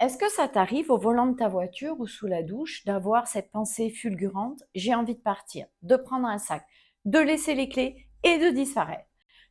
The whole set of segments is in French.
Est-ce que ça t'arrive au volant de ta voiture ou sous la douche d'avoir cette pensée fulgurante: j'ai envie de partir, de prendre un sac, de laisser les clés et de disparaître?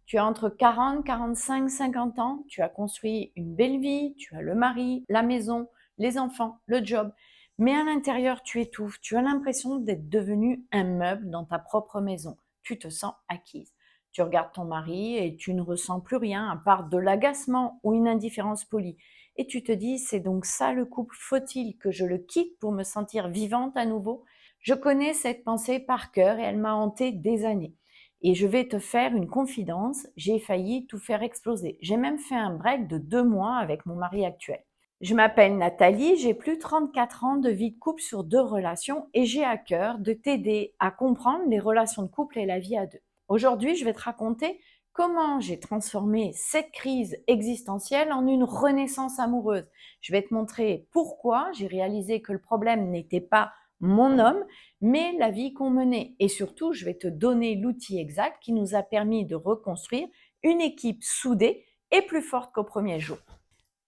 Tu as entre 40, 45, 50 ans, tu as construit une belle vie, tu as le mari, la maison, les enfants, le job, mais à l'intérieur tu étouffes, tu as l'impression d'être devenu un meuble dans ta propre maison. Tu te sens acquise. Tu regardes ton mari et tu ne ressens plus rien à part de l'agacement ou une indifférence polie. Et tu te dis: c'est donc ça le couple, faut-il que je le quitte pour me sentir vivante à nouveau? Je connais cette pensée par cœur et elle m'a hantée des années. Et je vais te faire une confidence, j'ai failli tout faire exploser. J'ai même fait un break de 2 mois avec mon mari actuel. Je m'appelle Nathalie, j'ai plus de 34 ans de vie de couple sur 2 relations et j'ai à cœur de t'aider à comprendre les relations de couple et la vie à deux. Aujourd'hui, je vais te raconter comment j'ai transformé cette crise existentielle en une renaissance amoureuse. Je vais te montrer pourquoi j'ai réalisé que le problème n'était pas mon homme, mais la vie qu'on menait. Et surtout, je vais te donner l'outil exact qui nous a permis de reconstruire une équipe soudée et plus forte qu'au premier jour.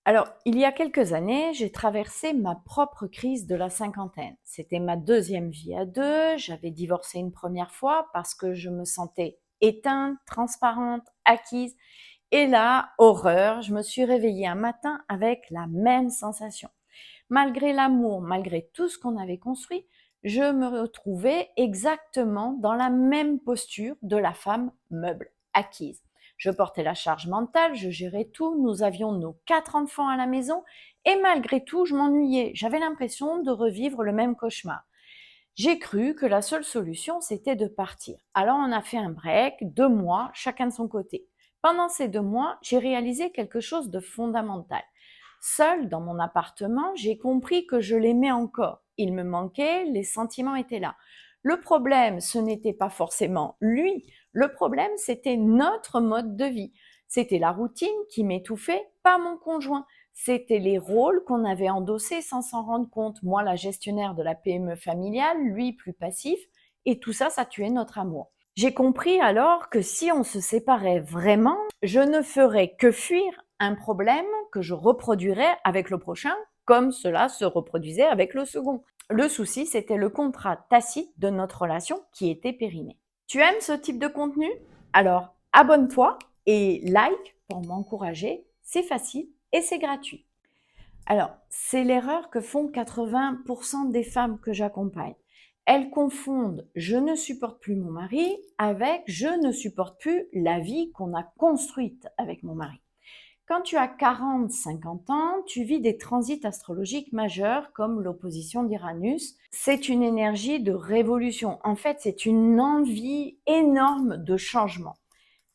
Alors, il y a quelques années, j'ai traversé ma propre crise de la cinquantaine. C'était ma deuxième vie à deux. J'avais divorcé une première fois parce que je me sentais éteinte, transparente, acquise. Et là, horreur, je me suis réveillée un matin avec la même sensation. Malgré l'amour, malgré tout ce qu'on avait construit, je me retrouvais exactement dans la même posture de la femme meuble, acquise. Je portais la charge mentale, je gérais tout, nous avions nos 4 enfants à la maison et malgré tout, je m'ennuyais. J'avais l'impression de revivre le même cauchemar. J'ai cru que la seule solution, c'était de partir. Alors on a fait un break, 2 mois, chacun de son côté. Pendant ces 2 mois, j'ai réalisé quelque chose de fondamental. Seule dans mon appartement, j'ai compris que je l'aimais encore. Il me manquait, les sentiments étaient là. Le problème, ce n'était pas forcément lui. Le problème, c'était notre mode de vie. C'était la routine qui m'étouffait, pas mon conjoint. C'était les rôles qu'on avait endossés sans s'en rendre compte. Moi, la gestionnaire de la PME familiale, lui, plus passif. Et tout ça, ça tuait notre amour. J'ai compris alors que si on se séparait vraiment, je ne ferais que fuir un problème que je reproduirais avec le prochain, comme cela se reproduisait avec le second. Le souci, c'était le contrat tacite de notre relation qui était périmé. Tu aimes ce type de contenu? Alors, abonne-toi et like pour m'encourager. C'est facile et c'est gratuit. Alors, c'est l'erreur que font 80% des femmes que j'accompagne. Elles confondent je ne supporte plus mon mari avec je ne supporte plus la vie qu'on a construite avec mon mari. Quand tu as 40, 50 ans, tu vis des transits astrologiques majeurs comme l'opposition d'Uranus. C'est une énergie de révolution. En fait, c'est une envie énorme de changement.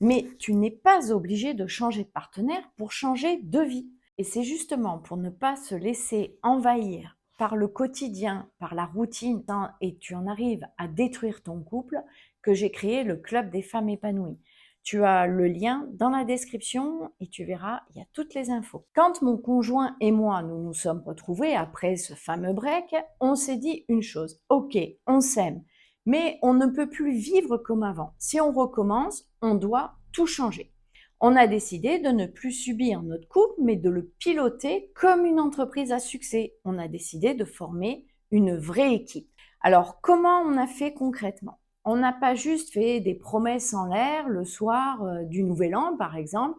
Mais tu n'es pas obligé de changer de partenaire pour changer de vie. Et c'est justement pour ne pas se laisser envahir par le quotidien, par la routine, et tu en arrives à détruire ton couple, que j'ai créé le Club des femmes épanouies. Tu as le lien dans la description et tu verras, il y a toutes les infos. Quand mon conjoint et moi, nous nous sommes retrouvés après ce fameux break, on s'est dit une chose, ok, on s'aime, mais on ne peut plus vivre comme avant. Si on recommence, on doit tout changer. On a décidé de ne plus subir notre couple, mais de le piloter comme une entreprise à succès. On a décidé de former une vraie équipe. Alors, comment on a fait concrètement? On n'a pas juste fait des promesses en l'air le soir du Nouvel An, par exemple.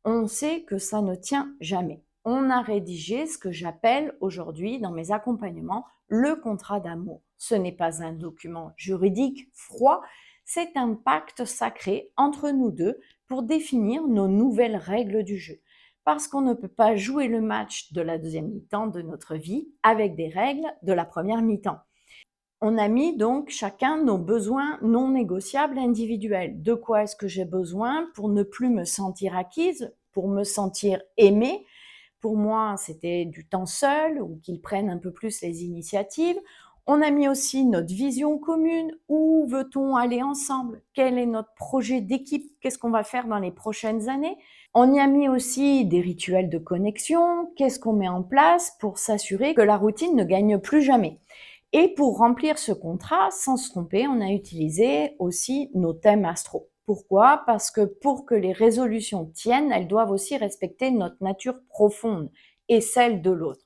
On sait que ça ne tient jamais. On a rédigé ce que j'appelle aujourd'hui dans mes accompagnements le contrat d'amour. Ce n'est pas un document juridique froid, c'est un pacte sacré entre nous deux pour définir nos nouvelles règles du jeu. Parce qu'on ne peut pas jouer le match de la deuxième mi-temps de notre vie avec des règles de la première mi-temps. On a mis donc chacun nos besoins non négociables individuels. De quoi est-ce que j'ai besoin pour ne plus me sentir acquise, pour me sentir aimée? Pour moi, c'était du temps seul ou qu'ils prennent un peu plus les initiatives. On a mis aussi notre vision commune. Où veut-on aller ensemble? Quel est notre projet d'équipe? Qu'est-ce qu'on va faire dans les prochaines années? On y a mis aussi des rituels de connexion. Qu'est-ce qu'on met en place pour s'assurer que la routine ne gagne plus jamais? Et pour remplir ce contrat, sans se tromper, on a utilisé aussi nos thèmes astro. Pourquoi? Parce que pour que les résolutions tiennent, elles doivent aussi respecter notre nature profonde et celle de l'autre.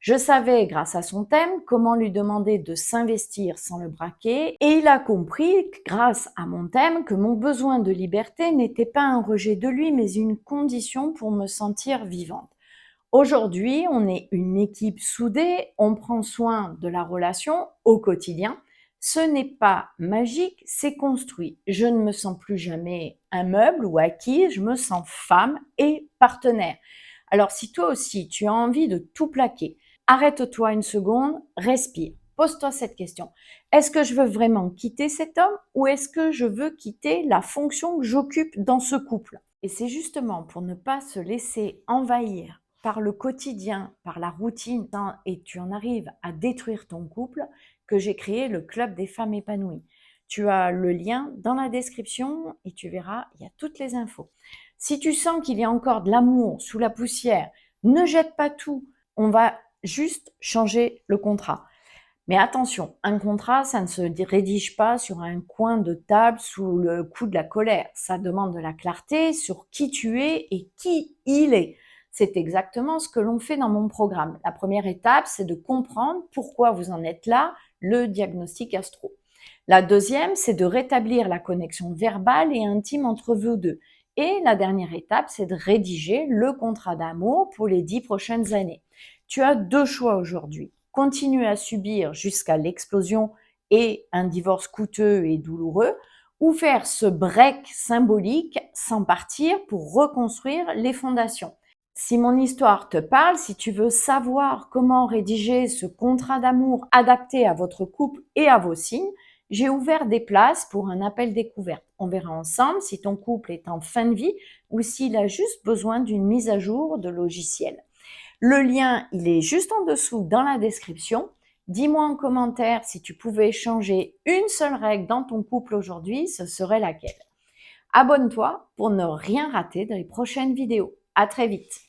Je savais, grâce à son thème, comment lui demander de s'investir sans le braquer, et il a compris, grâce à mon thème, que mon besoin de liberté n'était pas un rejet de lui, mais une condition pour me sentir vivante. Aujourd'hui, on est une équipe soudée, on prend soin de la relation au quotidien. Ce n'est pas magique, c'est construit. Je ne me sens plus jamais un meuble ou acquise, je me sens femme et partenaire. Alors si toi aussi tu as envie de tout plaquer, arrête-toi une seconde, respire, pose-toi cette question. Est-ce que je veux vraiment quitter cet homme ou est-ce que je veux quitter la fonction que j'occupe dans ce couple? Et c'est justement pour ne pas se laisser envahir par le quotidien, par la routine, et tu en arrives à détruire ton couple, que j'ai créé le Club des femmes épanouies. Tu as le lien dans la description et tu verras, il y a toutes les infos. Si tu sens qu'il y a encore de l'amour sous la poussière, ne jette pas tout. On va juste changer le contrat. Mais attention, un contrat, ça ne se rédige pas sur un coin de table sous le coup de la colère. Ça demande de la clarté sur qui tu es et qui il est. C'est exactement ce que l'on fait dans mon programme. La première étape, c'est de comprendre pourquoi vous en êtes là, le diagnostic astro. La deuxième, c'est de rétablir la connexion verbale et intime entre vous deux. Et la dernière étape, c'est de rédiger le contrat d'amour pour les 10 prochaines années. Tu as deux choix aujourd'hui. Continuer à subir jusqu'à l'explosion et un divorce coûteux et douloureux, ou faire ce break symbolique sans partir pour reconstruire les fondations. Si mon histoire te parle, si tu veux savoir comment rédiger ce contrat d'amour adapté à votre couple et à vos signes, j'ai ouvert des places pour un appel découverte. On verra ensemble si ton couple est en fin de vie ou s'il a juste besoin d'une mise à jour de logiciel. Le lien, il est juste en dessous dans la description. Dis-moi en commentaire si tu pouvais changer une seule règle dans ton couple aujourd'hui, ce serait laquelle? Abonne-toi pour ne rien rater dans les prochaines vidéos. À très vite!